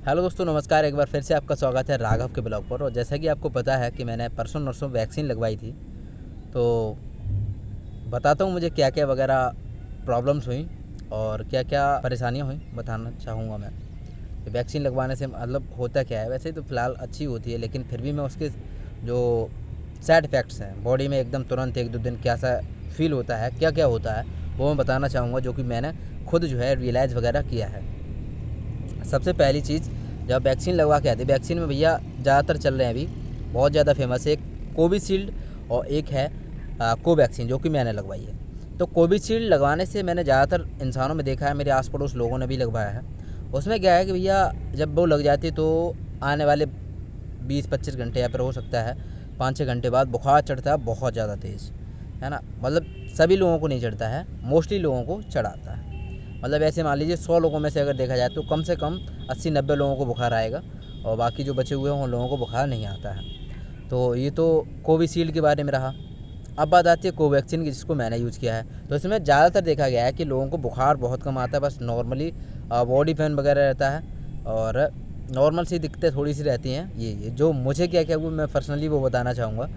Hello दोस्तों, नमस्कार। एक बार फिर से आपका स्वागत है राघव के ब्लॉग पर। और जैसा कि आपको पता है कि मैंने परसों नरसों वैक्सीन लगवाई थी, तो बताता हूँ मुझे क्या क्या वगैरह प्रॉब्लम्स हुई और क्या क्या परेशानियाँ हुई, बताना चाहूँगा मैं। वैक्सीन लगवाने से मतलब होता क्या है, वैसे तो फ़िलहाल अच्छी होती है, लेकिन फिर भी मैं उसके जो साइड इफ़ेक्ट्स हैं बॉडी में एकदम तुरंत 1-2 दिन कैसा फ़ील होता है, क्या क्या होता है, वो मैं बताना चाहूँगा, जो कि मैंने खुद जो है रियलाइज़ वगैरह किया है। सबसे पहली चीज़, जब वैक्सीन लगवा के आते, वैक्सीन में भैया ज़्यादातर चल रहे हैं अभी, बहुत ज़्यादा फेमस है, एक कोविशील्ड और एक है कोवैक्सीन, जो कि मैंने लगवाई है। तो कोविशील्ड लगवाने से मैंने ज़्यादातर इंसानों में देखा है, मेरे आस पड़ोस लोगों ने भी लगवाया है। उसमें क्या है कि भैया जब वो लग जाती है तो आने वाले 20-25 घंटे या फिर हो सकता है 5-6 घंटे बाद बुखार चढ़ता है बहुत ज़्यादा तेज़, है ना। मतलब सभी लोगों को नहीं चढ़ता है, मोस्टली लोगों को चढ़ाता है। मतलब ऐसे मान लीजिए 100 लोगों में से अगर देखा जाए तो कम से कम 80-90 लोगों को बुखार आएगा और बाकी जो बचे हुए हैं उन लोगों को बुखार नहीं आता है। तो ये तो कोविशील्ड के बारे में रहा। अब बात आती है कोवैक्सीन की, जिसको मैंने यूज़ किया है। तो इसमें ज़्यादातर देखा गया है कि लोगों को बुखार बहुत कम आता है, बस नॉर्मली बॉडी पेन वगैरह रहता है और नॉर्मल सी दिक्कतें थोड़ी सी रहती हैं। ये जो मुझे क्या क्या हुआ मैं पर्सनली वो बताना चाहूँगा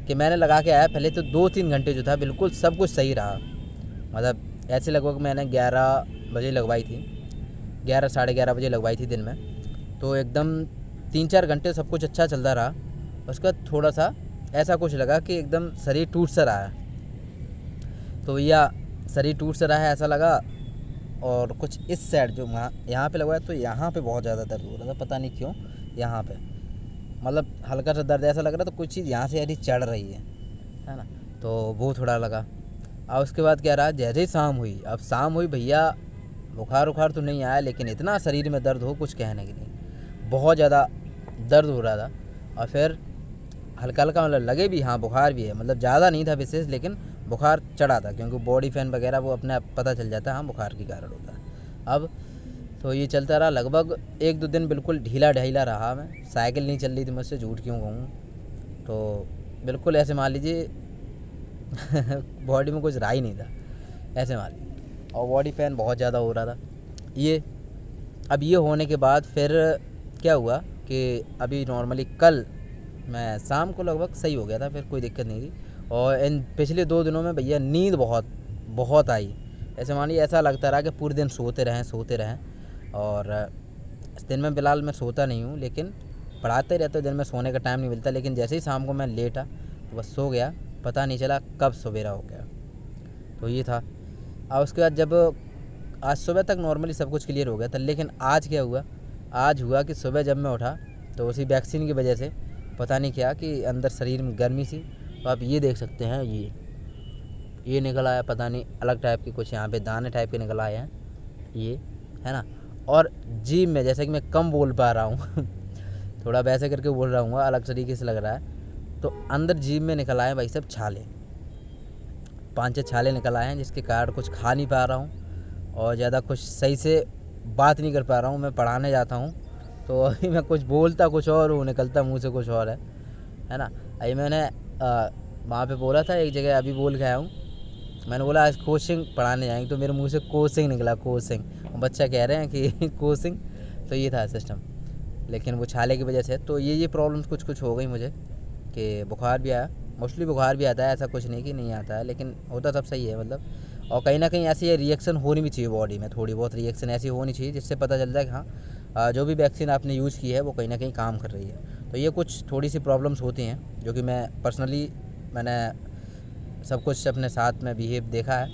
कि मैंने लगा के आया। पहले तो 2-3 घंटे जो था बिल्कुल सब कुछ सही रहा। मतलब ऐसे लगभग मैंने 11 बजे लगवाई थी, 11 साढ़े 11 बजे लगवाई थी दिन में। तो एकदम 3-4 घंटे सब कुछ अच्छा चलता रहा। उसके बाद थोड़ा सा ऐसा कुछ लगा कि एकदम शरीर टूट सा रहा है। तो या शरीर टूट सा रहा है ऐसा लगा। और कुछ इस साइड जो यहाँ पे लगवाया तो यहाँ पे बहुत ज़्यादा दर्द हो रहा था, पता नहीं क्यों। यहाँ पे मतलब हल्का सा दर्द ऐसा लग रहा था, कुछ चीज़ यहाँ से यदि चढ़ रही है ना। तो वो थोड़ा लगा। और उसके बाद क्या रहा, जैसे ही शाम हुई, अब शाम हुई भैया, बुखार उखार तो नहीं आया, लेकिन इतना शरीर में दर्द हो कुछ कहने की नहीं, बहुत ज़्यादा दर्द हो रहा था। और फिर हल्का हल्का मतलब लगे भी, हाँ बुखार भी है, मतलब ज़्यादा नहीं था विशेष, लेकिन बुखार चढ़ा था, क्योंकि बॉडी फैन वगैरह वो अपने आप पता चल जाता है, हाँ बुखार के कारण होता है। अब तो ये चलता रहा लगभग 1-2 दिन, बिल्कुल ढीला ढीला रहा मैं। साइकिल नहीं चल रही थी मुझसे, झूठ क्यों कहूँ। तो बिल्कुल ऐसे मान लीजिए बॉडी में कुछ रहा ही नहीं था, ऐसे मान लीजिए। और बॉडी पेन बहुत ज़्यादा हो रहा था। ये अब ये होने के बाद फिर क्या हुआ कि अभी नॉर्मली कल मैं शाम को लगभग सही हो गया था, फिर कोई दिक्कत नहीं थी। और इन पिछले 2 दिनों में भैया नींद बहुत बहुत आई। ऐसे मानिए ऐसा लगता रहा कि पूरे दिन सोते रहें। और दिन में फ़िलहाल मैं सोता नहीं हूँ, लेकिन पढ़ाते रहते दिन में सोने का टाइम नहीं मिलता। लेकिन जैसे ही शाम को मैं लेटा तो बस सो गया, पता नहीं चला कब सवेरा हो गया। तो ये था। और उसके बाद जब आज सुबह तक नॉर्मली सब कुछ क्लियर हो गया था, लेकिन आज क्या हुआ, आज हुआ कि सुबह जब मैं उठा तो उसी वैक्सीन की वजह से पता नहीं क्या कि अंदर शरीर में गर्मी सी। तो आप ये देख सकते हैं, ये निकल आया, पता नहीं अलग टाइप के कुछ यहाँ पे दाने टाइप के निकल आए हैं, ये है ना। और जीभ में जैसे कि मैं कम बोल पा रहा हूँ थोड़ा वैसे करके बोल रहा हूँ, अलग तरीके से लग रहा है। तो अंदर जीभ में निकल आए भाई सब छाले, 5-6 छाले निकल आए हैं, जिसके कारण कुछ खा नहीं पा रहा हूँ और ज़्यादा कुछ सही से बात नहीं कर पा रहा हूँ। मैं पढ़ाने जाता हूँ तो अभी मैं कुछ बोलता कुछ और हूँ, निकलता मुँह से कुछ और है ना। अभी मैंने वहाँ पे बोला था एक जगह, अभी बोल के आया हूँ। मैंने बोला आज कोचिंग पढ़ाने जाएंगे, तो मेरे मुंह से कोचिंग निकला, कोचिंग। बच्चा कह रहे हैं कि कोचिंग। तो ये था सिस्टम, लेकिन वो छाले की वजह से। तो ये प्रॉब्लम्स कुछ कुछ हो गई मुझे कि बुखार भी आया। मोस्टली बुखार भी आता है, ऐसा कुछ नहीं कि नहीं आता है, लेकिन होता सब सही है मतलब। और कहीं ना कहीं ऐसी रिएक्शन होनी भी चाहिए बॉडी में, थोड़ी बहुत रिएक्शन ऐसी होनी चाहिए जिससे पता चलता है कि हाँ जो भी वैक्सीन आपने यूज़ की है वो कहीं ना कहीं काम कर रही है। तो ये कुछ थोड़ी सी प्रॉब्लम्स होती हैं, जो कि मैं पर्सनली मैंने सब कुछ अपने साथ में बिहेव देखा है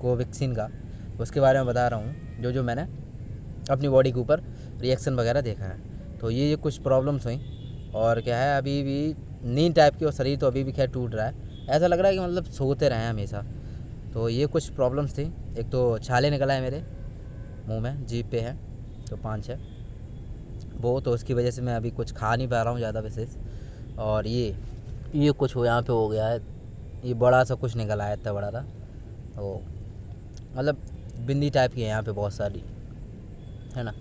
कोवैक्सीन का, उसके बारे में बता रहा हूँ, जो मैंने अपनी बॉडी के ऊपर रिएक्शन वगैरह देखा है। तो ये कुछ प्रॉब्लम्स हुई। और क्या है, अभी भी नींद टाइप की, और शरीर तो अभी भी खैर टूट रहा है, ऐसा लग रहा है कि मतलब सोते रहें हमेशा। तो ये कुछ प्रॉब्लम्स थी। एक तो छाले निकला है मेरे मुंह में, जीभ पे है तो 5-6 वो, तो उसकी वजह से मैं अभी कुछ खा नहीं पा रहा हूँ ज़्यादा विशेष। और ये कुछ हो यहाँ पे हो गया है, ये बड़ा सा कुछ निकला है, इतना बड़ा था। तो मतलब बिंदी टाइप की है यहाँ पे बहुत सारी, है ना।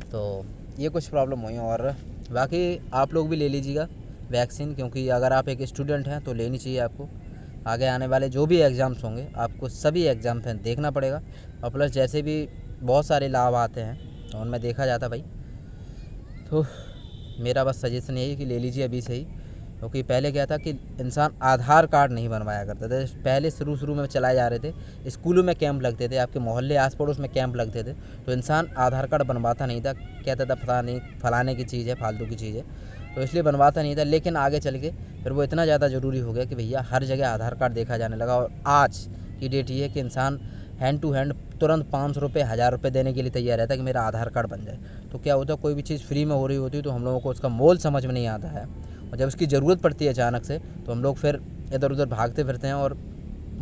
तो ये कुछ प्रॉब्लम हुई। और बाकी आप लोग भी ले लीजिएगा वैक्सीन, क्योंकि अगर आप एक स्टूडेंट हैं तो लेनी चाहिए आपको। आगे आने वाले जो भी एग्ज़ाम्स होंगे आपको सभी एग्ज़ाम पे देखना पड़ेगा। और प्लस जैसे भी बहुत सारे लाभ आते हैं तो उनमें देखा जाता भाई तो मेरा बस सजेशन यही है कि ले लीजिए अभी से ही, क्योंकि पहले क्या था कि इंसान आधार कार्ड नहीं बनवाया करते थे। पहले शुरू में चलाए जा रहे थे, स्कूलों में कैंप लगते थे, आपके मोहल्ले आस पड़ोस में कैंप लगते थे, तो इंसान आधार कार्ड बनवाता नहीं था, कहता था पता नहीं फलाने की चीज़ है, फालतू की चीज़ है, तो इसलिए बनवाता नहीं था। लेकिन आगे चल के फिर वो इतना ज़्यादा ज़रूरी हो गया कि भैया हर जगह आधार कार्ड देखा जाने लगा। और आज की डेट ये है कि इंसान हैंड टू हैंड तुरंत 500 रुपये 1000 रुपये देने के लिए तैयार रहता है कि मेरा आधार कार्ड बन जाए। तो क्या होता है, कोई भी चीज़ फ्री में हो रही होती है तो हम लोगों को उसका मोल समझ में नहीं आता है, और जब उसकी ज़रूरत पड़ती है अचानक से तो हम लोग फिर इधर उधर भागते फिरते हैं और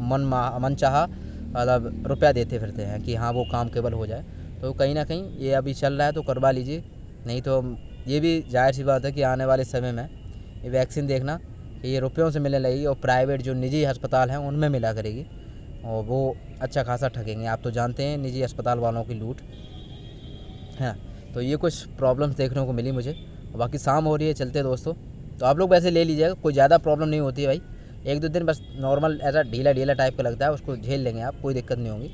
मन चाहा मतलब रुपया देते फिरते हैं कि हाँ वो काम केवल हो जाए। तो कहीं ना कहीं ये अभी चल रहा है तो करवा लीजिए, नहीं तो ये भी जाहिर सी बात है कि आने वाले समय में ये वैक्सीन देखना कि ये रुपयों से मिलने लगेगी, और प्राइवेट जो निजी अस्पताल हैं उनमें मिला करेगी, और वो अच्छा खासा ठगेंगे। आप तो जानते हैं निजी अस्पताल वालों की लूट है। तो ये कुछ प्रॉब्लम्स देखने को मिली मुझे। बाकी शाम हो रही है, चलते दोस्तों। तो आप लोग वैसे ले लीजिएगा, कोई ज़्यादा प्रॉब्लम नहीं होती है भाई, 1-2 दिन बस नॉर्मल ऐसा ढीला टाइप का लगता है, उसको झेल लेंगे आप, कोई दिक्कत नहीं होगी।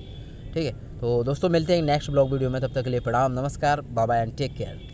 ठीक है, तो दोस्तों मिलते हैं नेक्स्ट ब्लॉग वीडियो में, तब तक के लिए प्रणाम, नमस्कार, bye bye and take care.